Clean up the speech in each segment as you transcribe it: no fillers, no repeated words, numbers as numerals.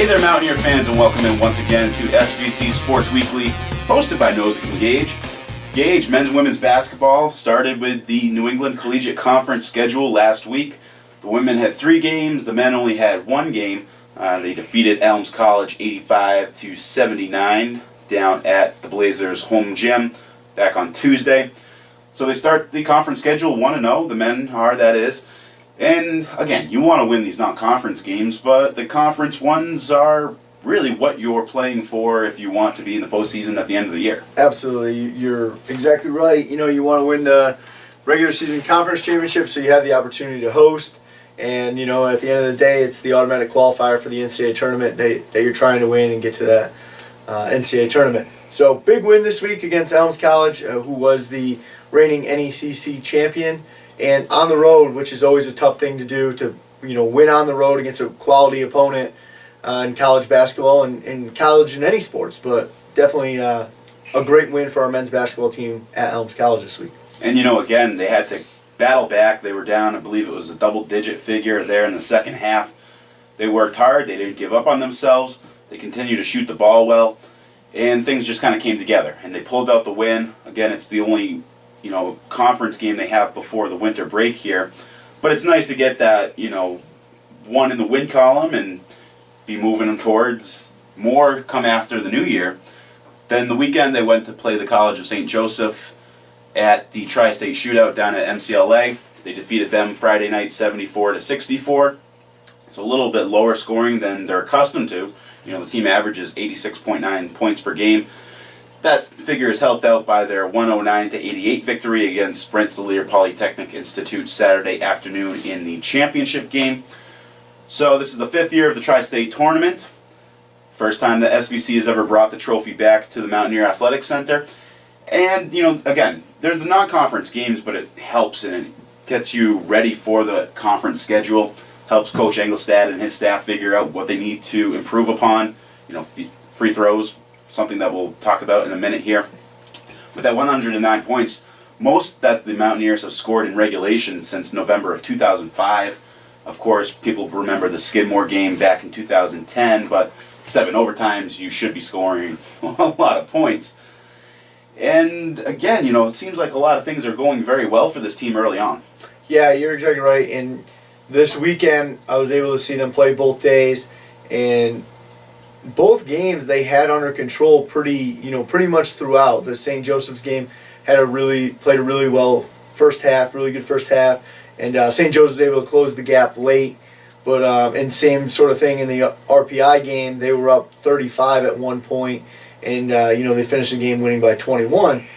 Hey there, Mountaineer fans, and welcome in once again to SVC Sports Weekly, hosted by Nosek Gage. Gage, men's and women's basketball started with the New England Collegiate Conference schedule last week. The women had 3 games, the men only had 1 game. They defeated Elms College 85-79 down at the Blazers' home gym back on Tuesday. So they start the conference schedule 1-0, the men are, that is. And again, you want to win these non-conference games, but the conference ones are really what you're playing for if you want to be in the postseason at the end of the year. Absolutely. You're exactly right. You know, you want to win the regular season conference championship so you have the opportunity to host. And, you know, at the end of the day, it's the automatic qualifier for the NCAA tournament that you're trying to win and get to that NCAA tournament. So, big win this week against Elms College, who was the reigning NECC champion. And on the road, which is always a tough thing to do, to win on the road against a quality opponent in college basketball and in college in any sports. But definitely a great win for our men's basketball team at Elms College this week. And, again, they had to battle back. They were down, I believe it was a double-digit figure there in the second half. They worked hard. They didn't give up on themselves. They continued to shoot the ball well. And things just kind of came together. And they pulled out the win. Again, it's the only conference game they have before the winter break here. But it's nice to get that, one in the win column and be moving them towards more come after the new year. Then the weekend they went to play the College of St. Joseph at the Tri-State Shootout down at MCLA. They defeated them Friday night 74-64. So a little bit lower scoring than they're accustomed to. The team averages 86.9 points per game. That figure is helped out by their 109-88 victory against Rensselaer Polytechnic Institute Saturday afternoon in the championship game. So this is the 5th year of the Tri-State Tournament. First time that SVC has ever brought the trophy back to the Mountaineer Athletic Center. And, again, they're the non-conference games, but it helps and it gets you ready for the conference schedule. Helps Coach Engelstad and his staff figure out what they need to improve upon. Free throws, something that we'll talk about in a minute here. With that 109 points, most that the Mountaineers have scored in regulation since November of 2005. Of course, people remember the Skidmore game back in 2010, but 7 overtimes, you should be scoring a lot of points. And again, it seems like a lot of things are going very well for this team early on. Yeah, you're exactly right. And this weekend, I was able to see them play both days, and both games they had under control pretty much throughout. The St. Joseph's game played a really well first half, really good first half, and St. Joseph's was able to close the gap late. But and same sort of thing in the RPI game, they were up 35 at one point, and they finished the game winning by 21.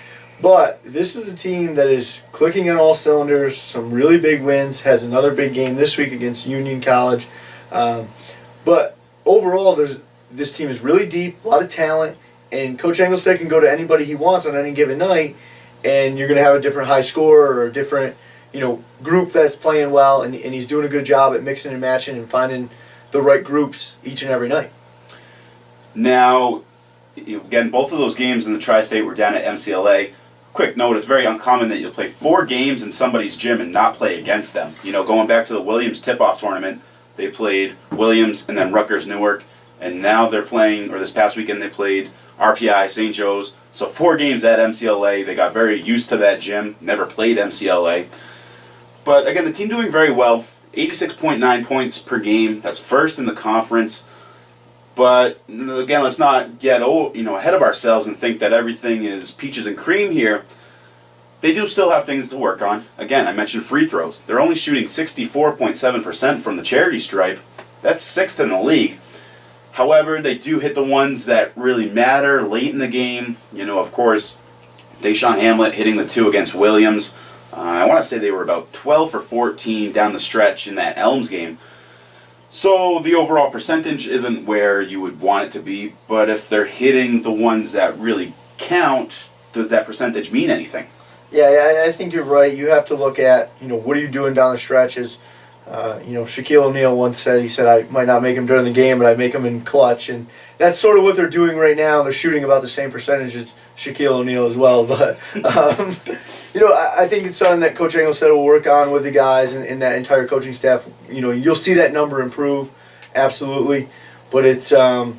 But this is a team that is clicking on all cylinders, some really big wins, has another big game this week against Union College. But overall, this team is really deep, a lot of talent, and Coach Engelstad can go to anybody he wants on any given night, and you're going to have a different high scorer or a different group that's playing well, and he's doing a good job at mixing and matching and finding the right groups each and every night. Now, again, both of those games in the Tri-State were down at MCLA. Quick note, it's very uncommon that you'll play 4 games in somebody's gym and not play against them. Going back to the Williams tip-off tournament, they played Williams and then Rutgers Newark, and now they're playing, or this past weekend they played RPI, St. Joe's. So 4 games at MCLA. They got very used to that gym, never played MCLA. But again, the team doing very well, 86.9 points per game. That's first in the conference. But again, let's not get ahead of ourselves and think that everything is peaches and cream here. They do still have things to work on. Again, I mentioned free throws. They're only shooting 64.7% from the charity stripe. That's 6th in the league. However, they do hit the ones that really matter late in the game. Of course, Deshaun Hamlet hitting the 2 against Williams. I want to say they were about 12 for 14 down the stretch in that Elms game. So the overall percentage isn't where you would want it to be, but if they're hitting the ones that really count, does that percentage mean anything? Yeah, I think you're right. You have to look at, what are you doing down the stretches? Shaquille O'Neal once said, I might not make him during the game, but I make him in clutch. And that's sort of what they're doing right now. They're shooting about the same percentage as Shaquille O'Neal as well. But, I think it's something that Coach Engelstad will work on with the guys and that entire coaching staff. You'll see that number improve, absolutely. But it's I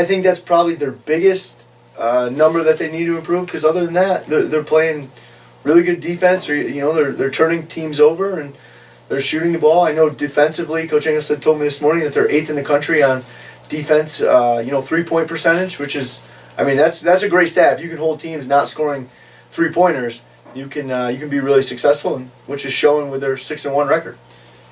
think that's probably their biggest number that they need to improve, because other than that, they're playing really good defense. They're turning teams over and they're shooting the ball. I know defensively, Coach Engelstad told me this morning that they're 8th in the country on defense. 3-point percentage, which is, that's a great stat. If you can hold teams not scoring 3-pointers, you can be really successful, which is showing with their 6-1 record.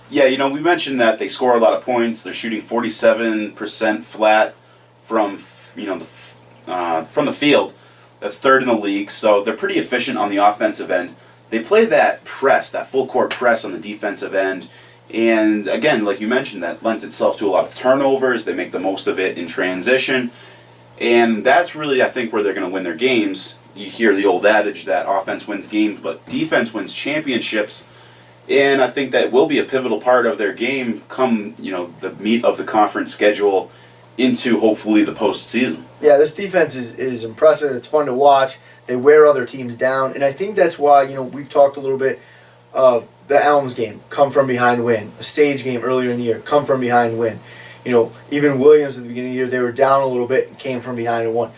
Yeah, we mentioned that they score a lot of points. They're shooting 47% flat from from the field. That's 3rd in the league, so they're pretty efficient on the offensive end. They play that press, that full court press on the defensive end, and again, like you mentioned, that lends itself to a lot of turnovers. They make the most of it in transition, and that's really, I think, where they're going to win their games. You hear the old adage that offense wins games, but defense wins championships. And I think that will be a pivotal part of their game come, the meat of the conference schedule into hopefully the postseason. Yeah, this defense is impressive. It's fun to watch. They wear other teams down. And I think that's why, we've talked a little bit of the Elms game, come from behind win. A Sage game earlier in the year, come from behind win. Even Williams at the beginning of the year, they were down a little bit and came from behind and won.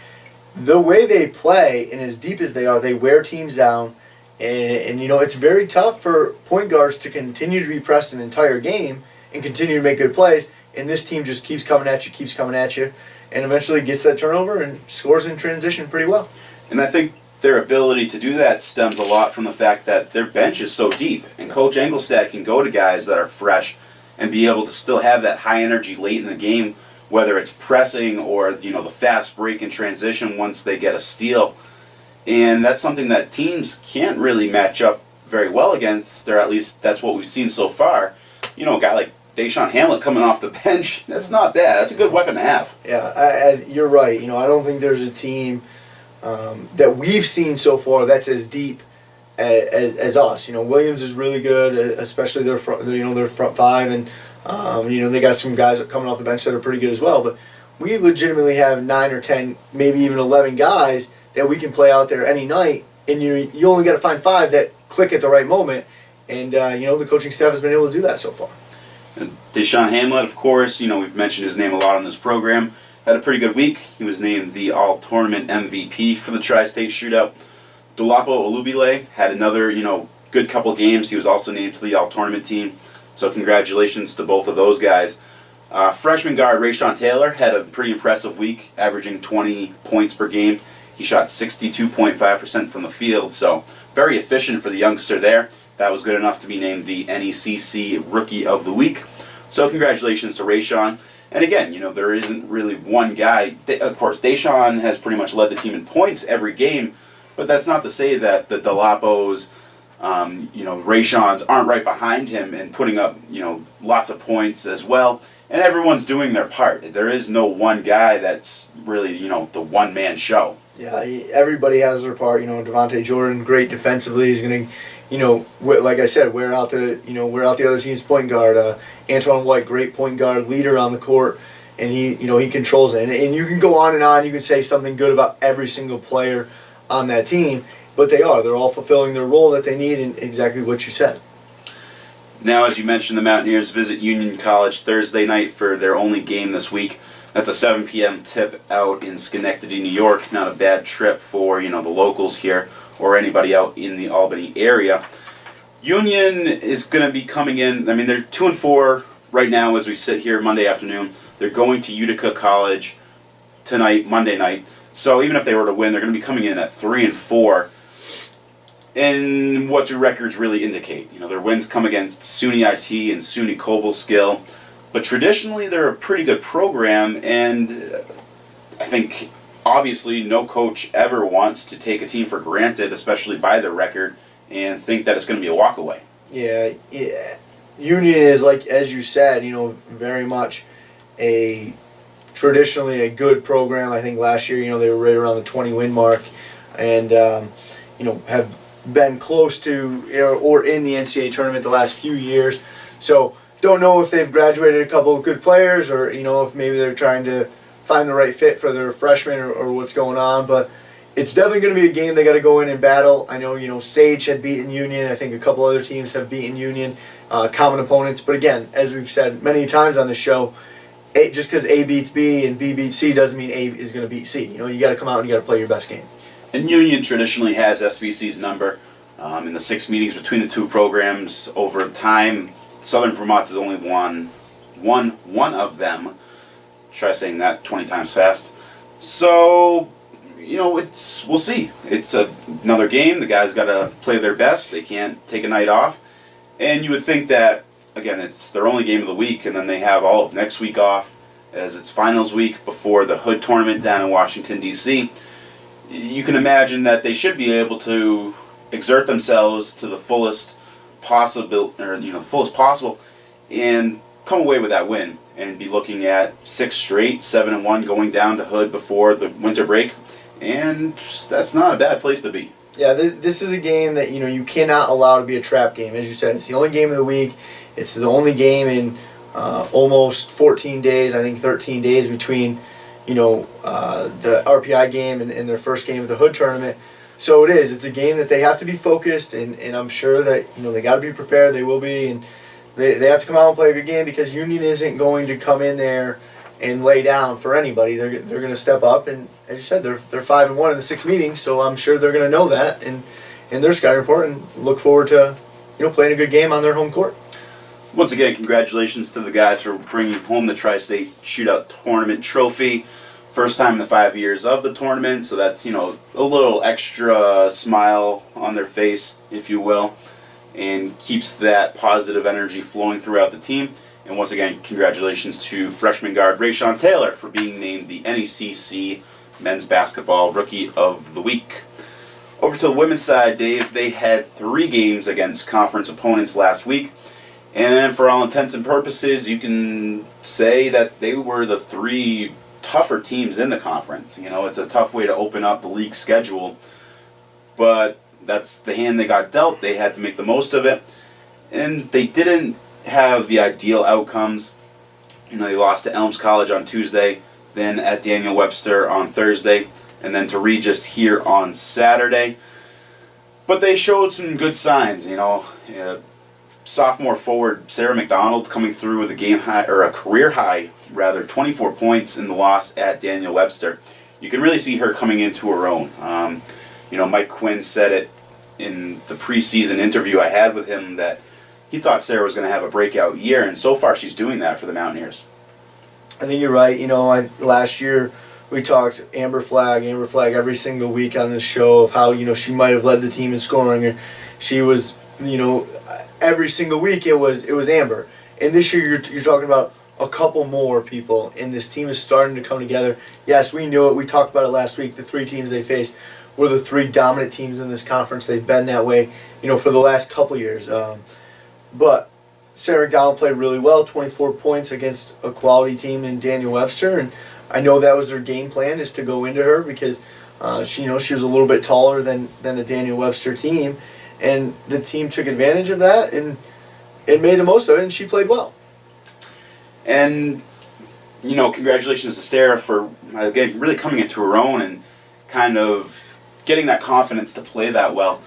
The way they play, and as deep as they are, they wear teams down. And it's very tough for point guards to continue to be pressed an entire game and continue to make good plays. And this team just keeps coming at you, and eventually gets that turnover and scores in transition pretty well. And I think their ability to do that stems a lot from the fact that their bench is so deep. And Coach Engelstad can go to guys that are fresh and be able to still have that high energy late in the game, whether it's pressing or the fast break in transition once they get a steal. And that's something that teams can't really match up very well against, or at least that's what we've seen so far. A guy like Deshaun Hamlet coming off the bench, that's not bad. That's a good weapon to have. Yeah, you're right. I don't think there's a team that we've seen so far that's as deep as us. Williams is really good, especially their front five, and they got some guys coming off the bench that are pretty good as well. But we legitimately have 9 or 10, maybe even 11 guys that we can play out there any night, and you only got to find 5 that click at the right moment, and the coaching staff has been able to do that so far. And Deshaun Hamlet, of course, we've mentioned his name a lot on this program, had a pretty good week. He was named the All-Tournament MVP for the Tri-State Shootout. Dolapo Olubile had another, good couple games. He was also named to the All-Tournament team, so congratulations to both of those guys. Freshman guard Rayshawn Taylor had a pretty impressive week, averaging 20 points per game. He shot 62.5% from the field, so very efficient for the youngster there. That was good enough to be named the NECC Rookie of the Week. So congratulations to Rayshawn. And again, there isn't really one guy. Of course, Deshaun has pretty much led the team in points every game, but that's not to say that the Delapos, Rayshawns aren't right behind him and putting up, lots of points as well. And everyone's doing their part. There is no one guy that's really, the one-man show. Yeah, everybody has their part. Devontae Jordan, great defensively. He's going to, like I said, wear out the other team's point guard. Antoine White, great point guard, leader on the court, and he controls it. And you can go on and on. You can say something good about every single player on that team, but they're all fulfilling their role that they need, and exactly what you said. Now, as you mentioned, the Mountaineers visit Union College Thursday night for their only game this week. That's a 7 p.m. tip out in Schenectady, New York. Not a bad trip for, the locals here or anybody out in the Albany area. Union is going to be coming in. They're 2-4 right now as we sit here Monday afternoon. They're going to Utica College tonight, Monday night. So even if they were to win, they're going to be coming in at 3-4. And what do records really indicate? Their wins come against SUNY IT and SUNY Cobleskill. But traditionally, they're a pretty good program, and I think, obviously, no coach ever wants to take a team for granted, especially by their record, and think that it's going to be a walkaway. Yeah. Union is, like, as you said, very much traditionally a good program. I think last year, they were right around the 20-win mark, and, have been close to or in the NCAA tournament the last few years. So, don't know if they've graduated a couple of good players, or if maybe they're trying to find the right fit for their freshmen, or what's going on. But it's definitely going to be a game they got to go in and battle. I know Sage had beaten Union. I think a couple other teams have beaten Union, common opponents. But again, as we've said many times on the show, just because A beats B and B beats C doesn't mean A is going to beat C. You got to come out and you got to play your best game. And Union traditionally has SVC's number. In the 6 meetings between the two programs over time, Southern Vermont has only won one of them. Try saying that 20 times fast. So, we'll see. It's another game. The guys got to play their best. They can't take a night off. And you would think that, again, it's their only game of the week, and then they have all of next week off as it's finals week before the Hood tournament down in Washington, D.C. You can imagine that they should be able to exert themselves to the fullest possible, and come away with that win and be looking at 6 straight, 7-1 going down to Hood before the winter break, and that's not a bad place to be. Yeah, this is a game that you cannot allow to be a trap game. As you said, it's the only game of the week. It's the only game in almost 14 days. I think 13 days between the RPI game and their first game of the Hood tournament. So it's a game that they have to be focused, and I'm sure that they got to be prepared. They will be, and they have to come out and play a good game, because Union isn't going to come in there and lay down for anybody. They're going to step up, and as you said, they're 5-1 in the 6 meetings, so I'm sure they're going to know that and in their Sky Report, and look forward to playing a good game on their home court. Once again, congratulations to the guys for bringing home the Tri-State Shootout Tournament trophy. First time in the 5 years of the tournament, so that's a little extra smile on their face, if you will, and keeps that positive energy flowing throughout the team. And once again, congratulations to freshman guard Rayshawn Taylor for being named the NECC Men's Basketball Rookie of the Week. Over to the women's side, Dave, they had 3 games against conference opponents last week, and for all intents and purposes, you can say that they were the 3 tougher teams in the conference. It's a tough way to open up the league schedule, but that's the hand they got dealt. They had to make the most of it, and they didn't have the ideal outcomes. They lost to Elms College on Tuesday, then at Daniel Webster on Thursday, and then to Regis here on Saturday. But they showed some good signs. Sophomore forward Sarah McDonald coming through with a career high, 24 points in the loss at Daniel Webster. You can really see her coming into her own. Mike Quinn said it in the preseason interview I had with him that he thought Sarah was going to have a breakout year, and so far she's doing that for the Mountaineers. I think you're right. Last year we talked Amber Flag every single week on this show of how she might have led the team in scoring, or she was every single week it was Amber. And this year you're talking about a couple more people, and this team is starting to come together. Yes, we knew it. We talked about it last week. The 3 teams they faced were the 3 dominant teams in this conference. They've been that way, for the last couple years. But Sarah McDonald played really well, 24 points against a quality team in Daniel Webster, and I know that was their game plan, is to go into her because she was a little bit taller than the Daniel Webster team, and the team took advantage of that and made the most of it, and she played well. And congratulations to Sarah for again really coming into her own and kind of getting that confidence to play that well.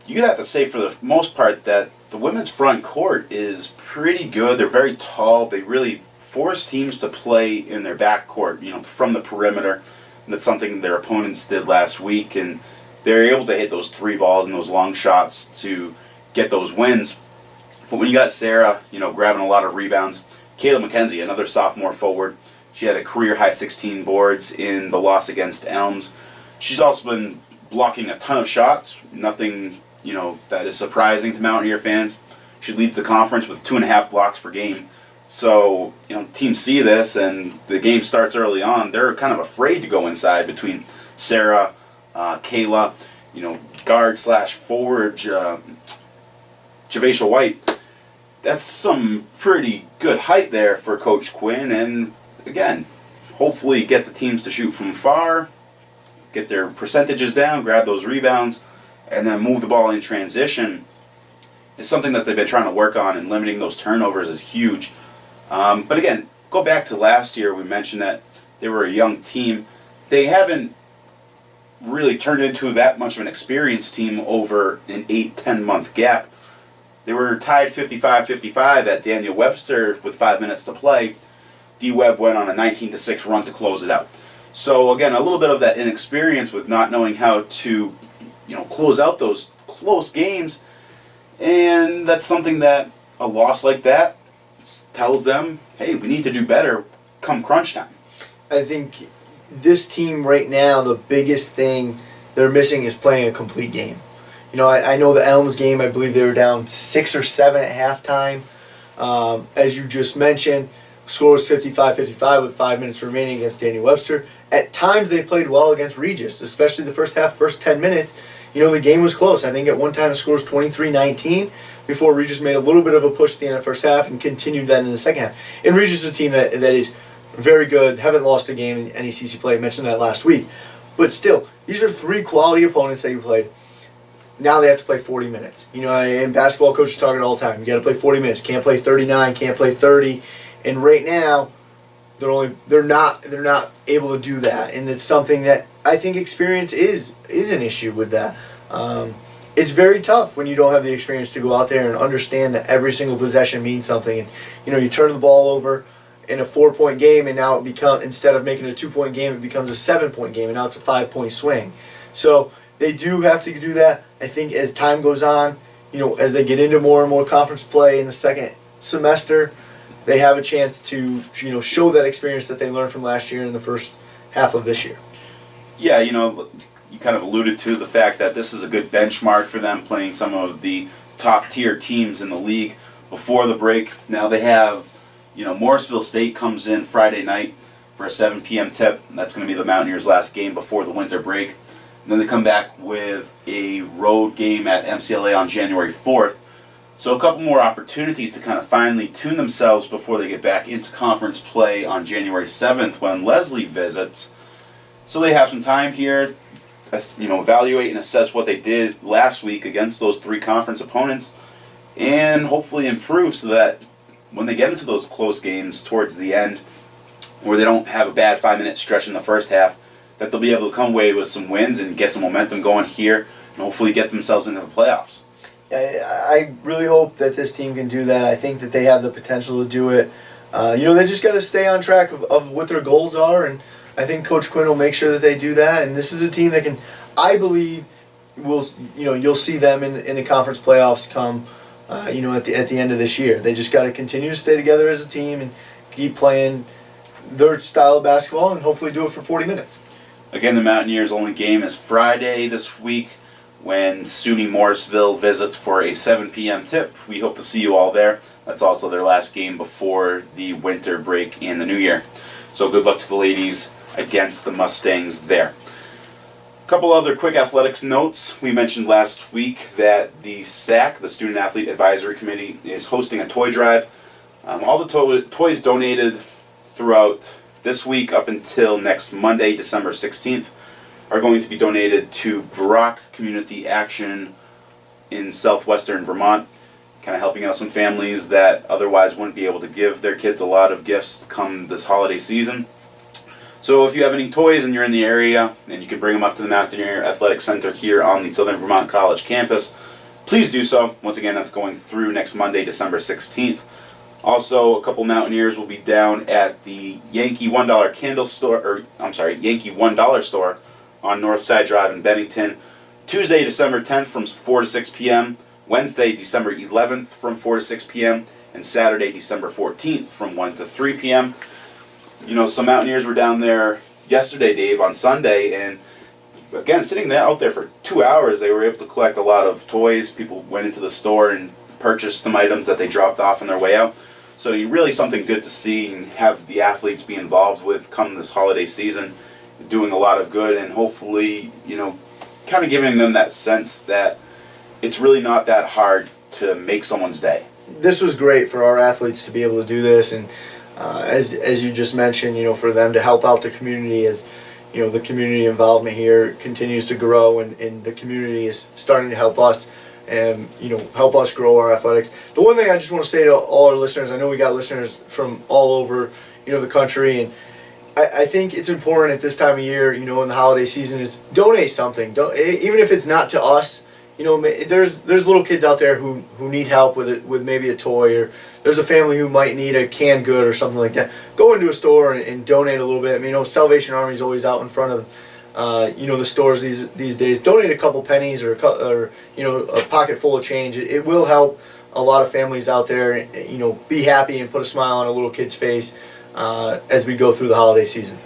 You'd have to say for the most part that the women's front court is pretty good. They're very tall. They really force teams to play in their back court, from the perimeter. And that's something their opponents did last week, and they're able to hit those 3 balls and those long shots to get those wins. But when you got Sarah, grabbing a lot of rebounds, Kayla McKenzie, another sophomore forward, she had a career-high 16 boards in the loss against Elms. She's also been blocking a ton of shots, nothing that is surprising to Mountaineer fans. She leads the conference with 2.5 blocks per game. So, teams see this, and the game starts early on. They're kind of afraid to go inside between Sarah, Kayla, guard/forward, Javacia White. That's some pretty good height there for Coach Quinn, and again, hopefully get the teams to shoot from far, get their percentages down, grab those rebounds, and then move the ball in transition. It's something that they've been trying to work on, and limiting those turnovers is huge. But again, go back to last year, we mentioned that they were a young team. They haven't really turned into that much of an experienced team over an 8-10 month gap. They were tied 55-55 at Daniel Webster with 5 minutes to play. D-Webb went on a 19-6 run to close it out. So again, a little bit of that inexperience with not knowing how to, close out those close games, and that's something that a loss like that tells them, hey, we need to do better come crunch time. I think this team right now, the biggest thing they're missing is playing a complete game. I know the Elms game, I believe they were down 6 or 7 at halftime. As you just mentioned, score was 55-55 with 5 minutes remaining against Danny Webster. At times they played well against Regis, especially the first half, first 10 minutes. The game was close. I think at one time the score was 23-19 before Regis made a little bit of a push at the end of the first half and continued that in the second half. And Regis is a team that is very good, haven't lost a game in NECC play. I mentioned that last week. But still, these are 3 quality opponents that you played. Now they have to play 40 minutes. And basketball coaches talk it all the time. You got to play 40 minutes. Can't play 39. Can't play 30. And right now, they're not able to do that. And it's something that I think experience is an issue with that. It's very tough when you don't have the experience to go out there and understand that every single possession means something. And you turn the ball over in a 4-point game, and now instead of making a 2-point game, it becomes a 7-point game, and now it's a 5-point swing. So they do have to do that. I think as time goes on, as they get into more and more conference play in the second semester, they have a chance to show that experience that they learned from last year and the first half of this year. Yeah, you kind of alluded to the fact that this is a good benchmark for them, playing some of the top tier teams in the league before the break. Now they have, Morrisville State comes in Friday night for a 7 p.m. tip. That's going to be the Mountaineers' last game before the winter break. And then they come back with a road game at MCLA on January 4th. So a couple more opportunities to kind of finely tune themselves before they get back into conference play on January 7th when Leslie visits. So they have some time here, evaluate and assess what they did last week against those 3 conference opponents and hopefully improve so that when they get into those close games towards the end where they don't have a bad 5-minute stretch in the first half, that they'll be able to come away with some wins and get some momentum going here and hopefully get themselves into the playoffs. I really hope that this team can do that. I think that they have the potential to do it. They just got to stay on track of what their goals are, and I think Coach Quinn will make sure that they do that. And this is a team that can, I believe, you'll see them in the conference playoffs come, at the end of this year. They just got to continue to stay together as a team and keep playing their style of basketball and hopefully do it for 40 minutes. Again, the Mountaineers' only game is Friday this week when SUNY Morrisville visits for a 7 p.m. tip. We hope to see you all there. That's also their last game before the winter break and the new year. So good luck to the ladies against the Mustangs there. A couple other quick athletics notes. We mentioned last week that the SAC, the Student Athlete Advisory Committee, is hosting a toy drive. All the toys donated throughout this week up until next Monday, December 16th, are going to be donated to Brock Community Action in southwestern Vermont, kind of helping out some families that otherwise wouldn't be able to give their kids a lot of gifts come this holiday season. So if you have any toys and you're in the area and you can bring them up to the Mountaineer Athletic Center here on the Southern Vermont College campus, please do so. Once again, that's going through next Monday, December 16th. Also, a couple Mountaineers will be down at the Yankee $1 candle store, Yankee $1 store on Northside Drive in Bennington, Tuesday, December 10th from 4 to 6 p.m., Wednesday, December 11th from 4 to 6 p.m., and Saturday, December 14th from 1 to 3 p.m. Some Mountaineers were down there yesterday, Dave, on Sunday, and again, sitting there out there for 2 hours, they were able to collect a lot of toys. People went into the store and purchased some items that they dropped off on their way out. So really something good to see and have the athletes be involved with come this holiday season, doing a lot of good and hopefully, kind of giving them that sense that it's really not that hard to make someone's day. This was great for our athletes to be able to do this, and as you just mentioned, for them to help out the community as, the community involvement here continues to grow and the community is starting to help us and help us grow our athletics. The one thing I just want to say to all our listeners, I know we got listeners from all over the country, and I think it's important at this time of year, in the holiday season, is donate something. Even if it's not to us, there's little kids out there who need help with maybe a toy, or there's a family who might need a canned good or something like that. Go into a store and donate a little bit. Salvation Army is always out in front of the stores these days. Donate a couple pennies or a pocket full of change. It will help a lot of families out there, be happy and put a smile on a little kid's face as we go through the holiday season.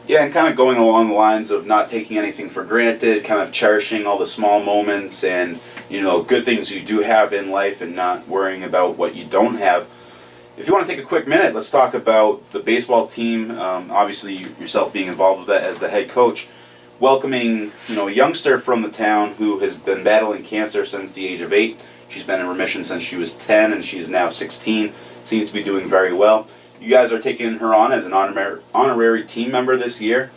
Yeah, and kind of going along the lines of not taking anything for granted, kind of cherishing all the small moments and, good things you do have in life and not worrying about what you don't have. If you want to take a quick minute, let's talk about the baseball team. Obviously, yourself being involved with that as the head coach, welcoming, a youngster from the town who has been battling cancer since the age of 8. She's been in remission since she was 10, and she's now 16. Seems to be doing very well. You guys are taking her on as an honorary team member this year.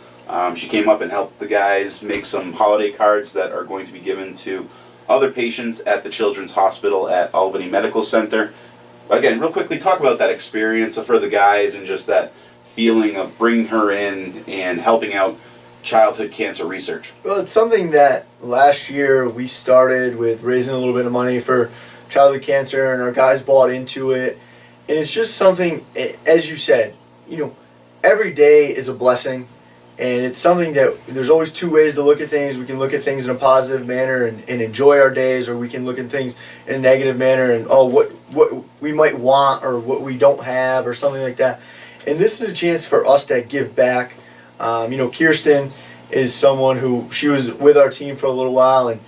She came up and helped the guys make some holiday cards that are going to be given to other patients at the Children's Hospital at Albany Medical Center. Again, real quickly, talk about that experience for the guys and just that feeling of bringing her in and helping out childhood cancer research. Well, it's something that last year we started with raising a little bit of money for childhood cancer, and our guys bought into it. And it's just something, as you said, every day is a blessing, and it's something that there's always two ways to look at things. We can look at things in a positive manner and enjoy our days, or we can look at things in a negative manner and what we might want or what we don't have or something like that. And this is a chance for us to give back. Kirsten is someone who, she was with our team for a little while, and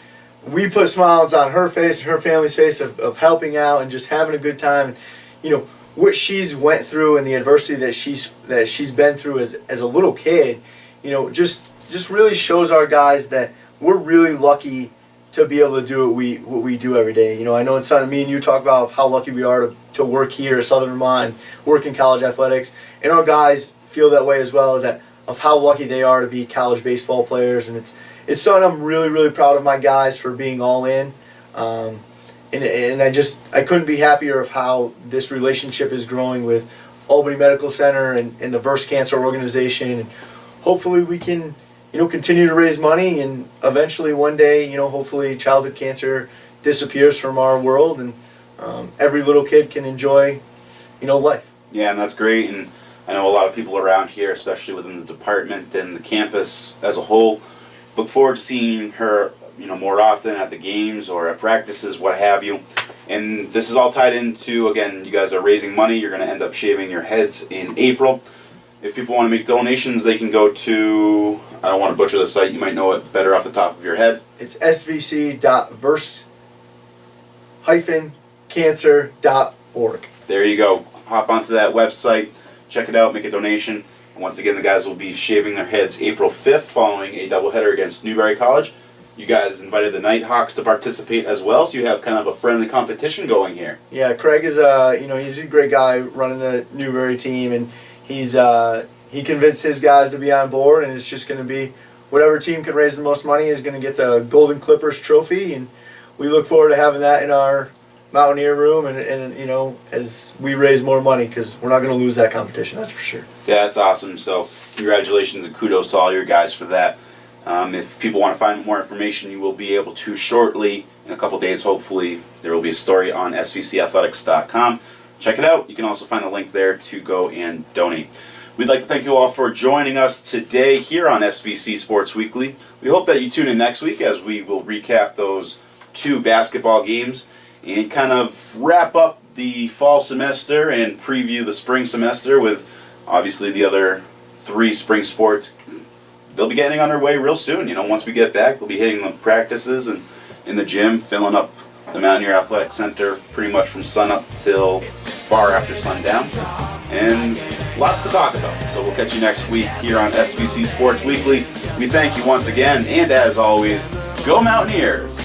we put smiles on her face and her family's face of helping out and just having a good time. What she's went through and the adversity that she's been through as a little kid, just really shows our guys that we're really lucky to be able to do what we do every day. I know it's something me and you talk about how lucky we are to work here at Southern Vermont and work in college athletics, and our guys feel that way as well, of how lucky they are to be college baseball players. And it's something I'm really, really proud of my guys for being all in. And I couldn't be happier of how this relationship is growing with Albany Medical Center and the Verse Cancer Organization. And hopefully we can, continue to raise money, and eventually one day, hopefully childhood cancer disappears from our world, and every little kid can enjoy, life. Yeah, and that's great. And I know a lot of people around here, especially within the department and the campus as a whole, look forward to seeing her more often at the games or at practices, what have you. And this is all tied into, again, you guys are raising money. You're going to end up shaving your heads in April. If people want to make donations, they can go to, I don't want to butcher the site, you might know it better off the top of your head. It's svc.verse-cancer.org. There you go. Hop onto that website, check it out, make a donation. And once again, the guys will be shaving their heads April 5th following a doubleheader against Newberry College. You guys invited the Nighthawks to participate as well, so you have kind of a friendly competition going here. Yeah, Craig is he's a great guy running the Newberry team, and he convinced his guys to be on board, and it's just going to be whatever team can raise the most money is going to get the Golden Clippers trophy, and we look forward to having that in our Mountaineer room, and as we raise more money, because we're not going to lose that competition, that's for sure. Yeah, that's awesome. So congratulations and kudos to all your guys for that. If people want to find more information, you will be able to shortly. In a couple days, hopefully, there will be a story on svcathletics.com. Check it out. You can also find the link there to go and donate. We'd like to thank you all for joining us today here on SVC Sports Weekly. We hope that you tune in next week as we will recap those 2 basketball games and kind of wrap up the fall semester and preview the spring semester with obviously the other 3 spring sports. They'll be getting underway real soon. Once we get back, they'll be hitting the practices and in the gym, filling up the Mountaineer Athletic Center pretty much from sun up till far after sundown. And lots to talk about. So we'll catch you next week here on SVC Sports Weekly. We thank you once again, and as always, go Mountaineers!